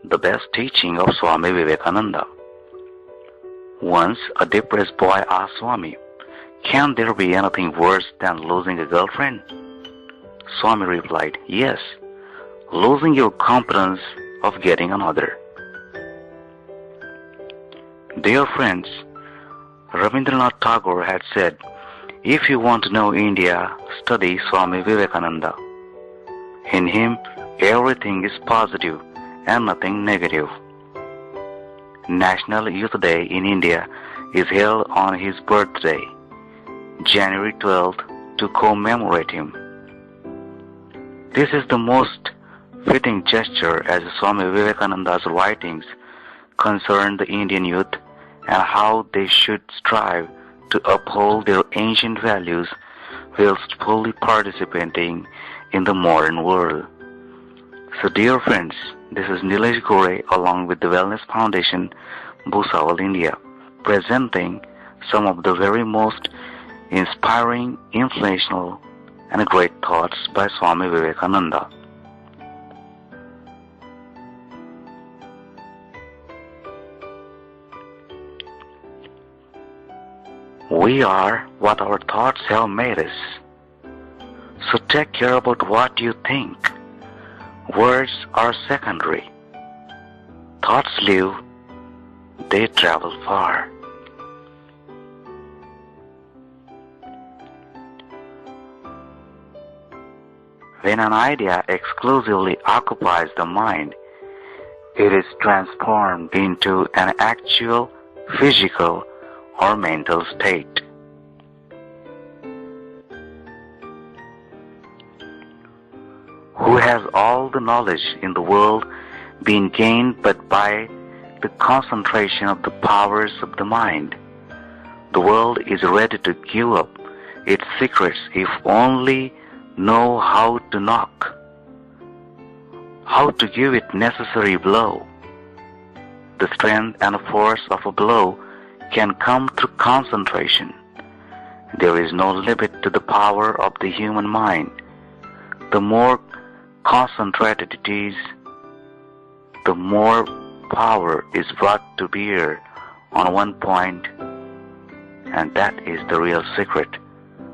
The best teaching of Swami Vivekananda. Once a depressed boy asked Swami, "Can there be anything worse than losing a girlfriend?" Swami replied, "Yes, losing your competence of getting another." Dear friends, Rabindranath Tagore had said, "If you want to know India, study Swami Vivekananda. In him, everything is positive and nothing negative." National Youth Day in India is held on his birthday, January 12th, to commemorate him. This is the most fitting gesture as Swami Vivekananda's writings concern the Indian youth and how they should strive to uphold their ancient values whilst fully participating in the modern world. So dear friends, this is Nilesh Gore along with the Wellness Foundation, Bhusawal, India, presenting some of the very most inspiring, influential, and great thoughts by Swami Vivekananda. We are what our thoughts have made us. So take care about what you think. Words are secondary. Thoughts live, they travel far. When an idea exclusively occupies the mind, it is transformed into an actual physical or mental state. Who has all the knowledge in the world been gained but by the concentration of the powers of the mind? The world is ready to give up its secrets if only know how to knock, how to give it necessary blow. The strength and force of a blow can come through concentration. There is no limit to the power of the human mind. The more concentrated it is, the more power is brought to bear on one point, and that is the real secret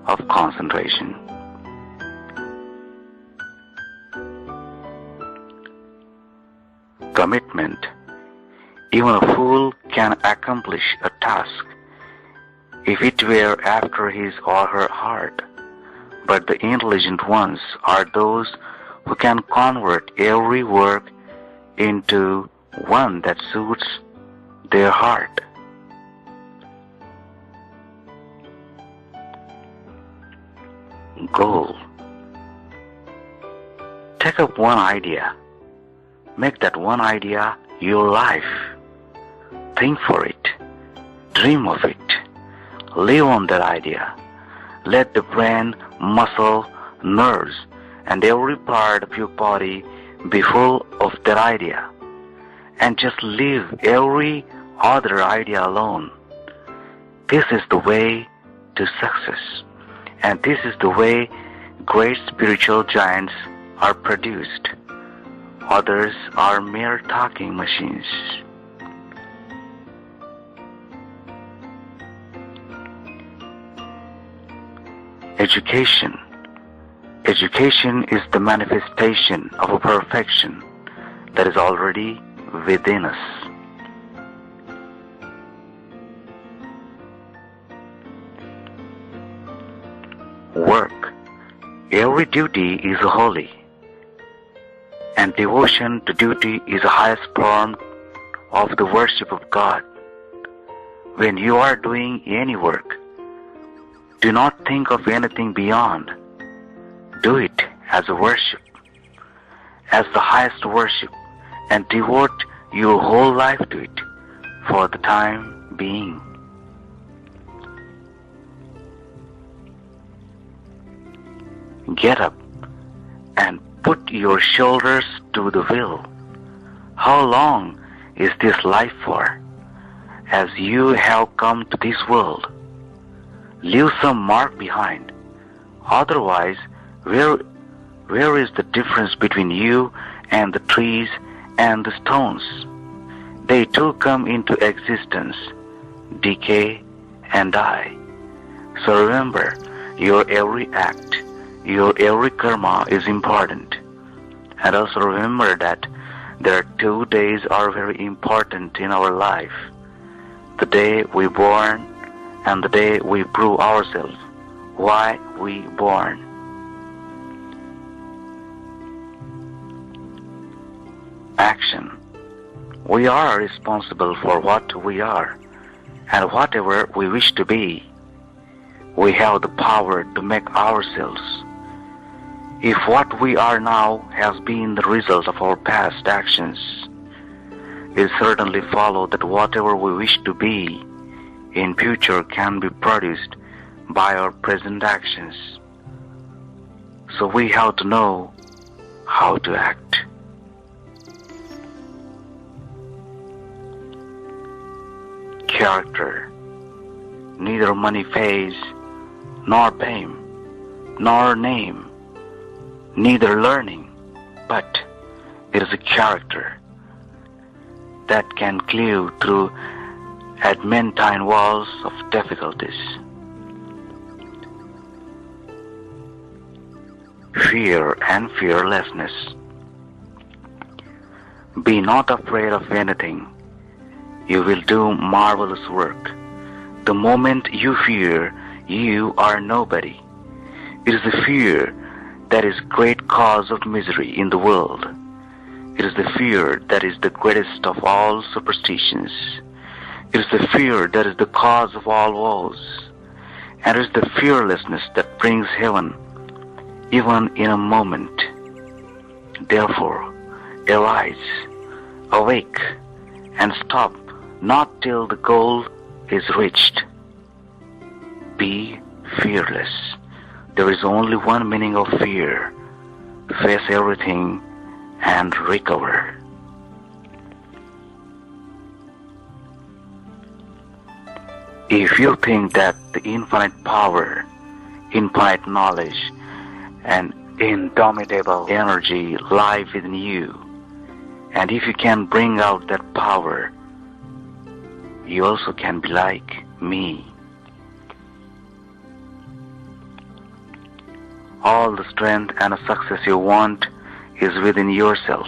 of concentration. Commitment. Even a fool can accomplish a task if it were after his or her heart, but the intelligent ones are those who can convert every work into one that suits their heart. Goal. Take up one idea. Make that one idea your life. Think for it. Dream of it. Live on that idea. Let the brain, muscle, nerves, and every part of your body be full of that idea. And just leave every other idea alone. This is the way to success. And this is the way great spiritual giants are produced. Others are mere talking machines. Education. Education is the manifestation of a perfection that is already within us. Work. Every duty is holy, and devotion to duty is the highest form of the worship of God. When you are doing any work, do not think of anything beyond. Do it as a worship, as the highest worship, and devote your whole life to it for the time being. Get up and put your shoulders to the wheel. How long is this life for? As you have come to this world, leave some mark behind. Otherwise, where is the difference between you and the trees and the stones. They too come into existence, decay, and die. So remember, your every act, your every karma is important. And also remember that there are 2 days are very important in our life. The day we born and the day we prove ourselves why we born. Action. We are responsible for what we are and whatever we wish to be. We have the power to make ourselves. If what we are now has been the result of our past actions, it certainly follows that whatever we wish to be in future can be produced by our present actions. So we have to know how to act. Character. Neither money pays, nor fame, nor name, neither learning, but it is a character that can cleave through adamantine walls of difficulties. Fear and fearlessness. Be not afraid of anything. You will do marvelous work. The moment you fear, you are nobody. It is the fear that is great cause of misery in the world. It is the fear that is the greatest of all superstitions. It is the fear that is the cause of all woes. And it is the fearlessness that brings heaven, even in a moment. Therefore, arise, awake, and stop not till the goal is reached. Be fearless. There is only one meaning of fear. Face everything and recover. If you think that the infinite power, infinite knowledge, and indomitable energy lie within you, and if you can bring out that power, you also can be like me. All the strength and success you want is within yourself.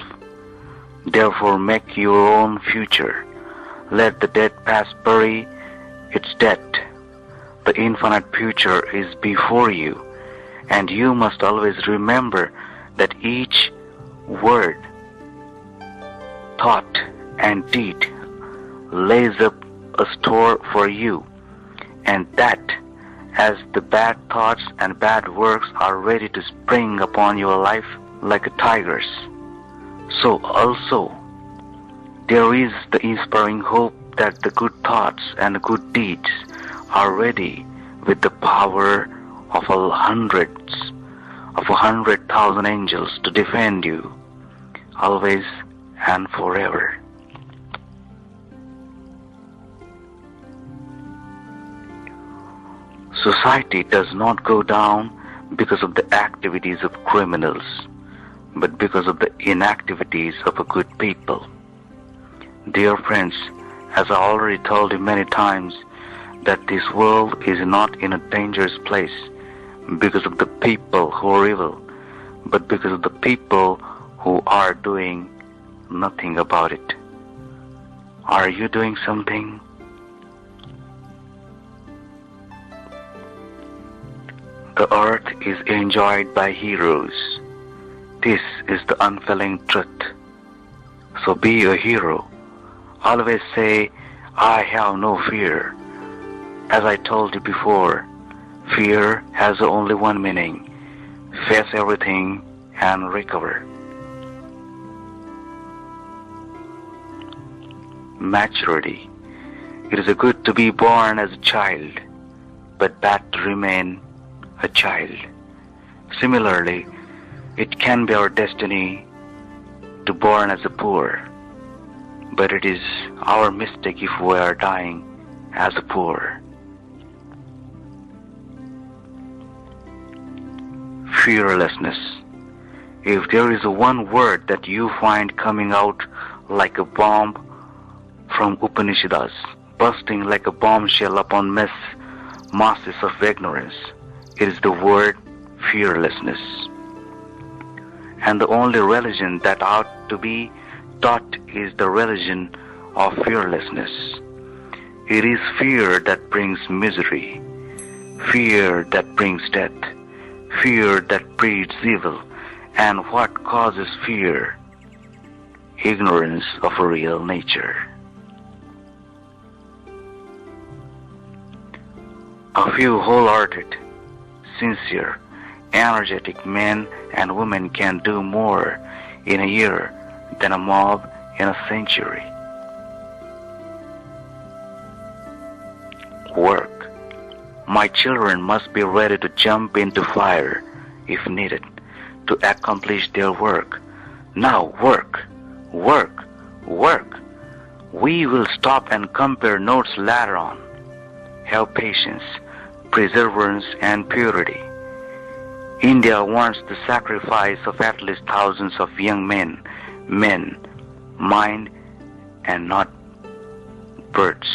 Therefore make your own future. Let the dead past bury its dead. The infinite future is before you, and you must always remember that each word, thought, and deed lays up a store for you, and that as the bad thoughts and bad works are ready to spring upon your life like tigers, so also there is the inspiring hope that the good thoughts and good deeds are ready with the power of 100,000 angels to defend you, always and forever. Society does not go down because of the activities of criminals, but because of the inactivities of a good people. Dear friends, as I already told you many times, that this world is not in a dangerous place because of the people who are evil, but because of the people who are doing nothing about it. Are you doing something? The earth is enjoyed by heroes. This is the unfailing truth. So be a hero. Always say, I have no fear. As I told you before, fear has only one meaning. Face everything and recover. Maturity. It is good to be born as a child, but bad to remain a child. Similarly, it can be our destiny to born as a poor, but it is our mistake if we are dying as a poor. Fearlessness. If there is one word that you find coming out like a bomb from Upanishads, bursting like a bombshell upon masses of ignorance. It is the word fearlessness. And the only religion that ought to be taught is the religion of fearlessness. It is fear that brings misery, fear that brings death, fear that breeds evil. And what causes fear? Ignorance of a real nature. A few wholehearted, sincere, energetic men and women can do more in a year than a mob in a century. Work. My children must be ready to jump into fire if needed to accomplish their work. Now work, work, work. We will stop and compare notes later on. Have patience, perseverance, and purity. India wants the sacrifice of at least thousands of young men, mind, and not birds.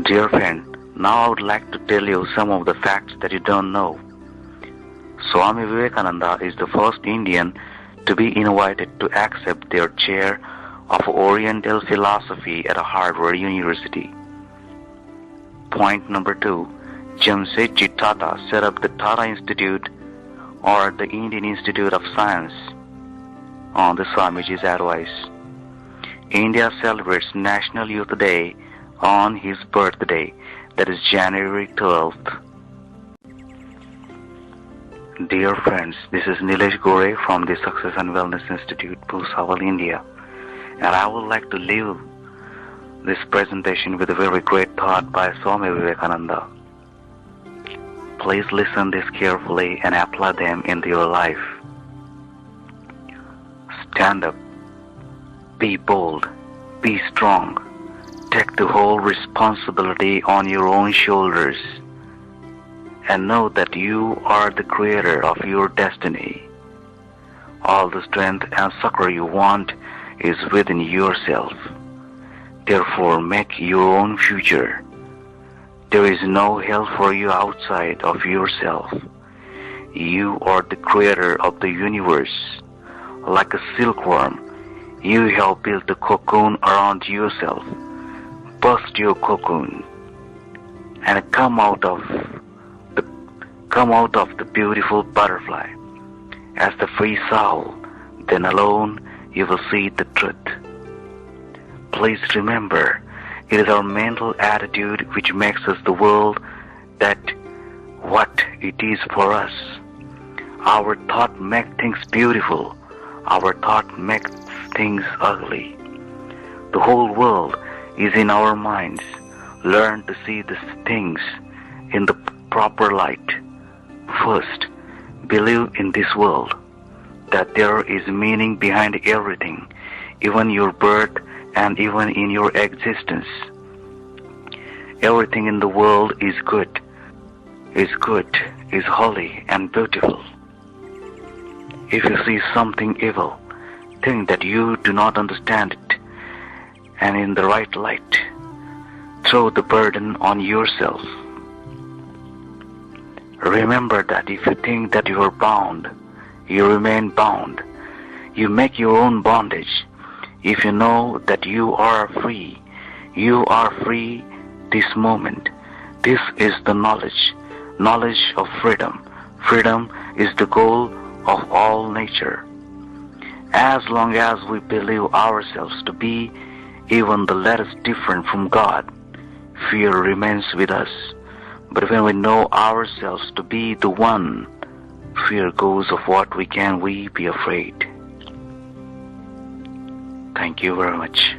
Dear friend, now I would like to tell you some of the facts that you don't know. Swami Vivekananda is the first Indian to be invited to accept their chair of Oriental philosophy at Harvard University. Point number 2. Jamsetji Tata set up the Tata Institute or the Indian Institute of Science on the Swamiji's advice. India celebrates National Youth Day on his birthday, that is January 12th. Dear friends, this is Nilesh Gore from the Success and Wellness Institute, Bhusawal, India, and I would like to leave this presentation with a very great thought by Swami Vivekananda. Please listen this carefully and apply them in your life. Stand up, be bold, be strong, take the whole responsibility on your own shoulders, and know that you are the creator of your destiny. All the strength and succor you want is within yourself. Therefore, make your own future. There is no help for you outside of yourself. You are the creator of the universe. Like a silkworm, you have built a cocoon around yourself. Burst your cocoon and come out of the beautiful butterfly as the free soul. Then alone you will see the truth. Please remember, it is our mental attitude which makes us the world that what it is for us. Our thought makes things beautiful. Our thought makes things ugly. The whole world is in our minds. Learn to see these things in the proper light. First, believe in this world that there is meaning behind everything, even your birth and even in your existence. Everything in the world is good, is holy and beautiful. If you see something evil, think that you do not understand it, and in the right light, throw the burden on yourself. Remember that if you think that you are bound, you remain bound. You make your own bondage. If you know that you are free this moment. This is the knowledge of freedom. Freedom is the goal of all nature. As long as we believe ourselves to be even the least different from God, fear remains with us. But when we know ourselves to be the one, fear goes of what we can we be afraid. Thank you very much.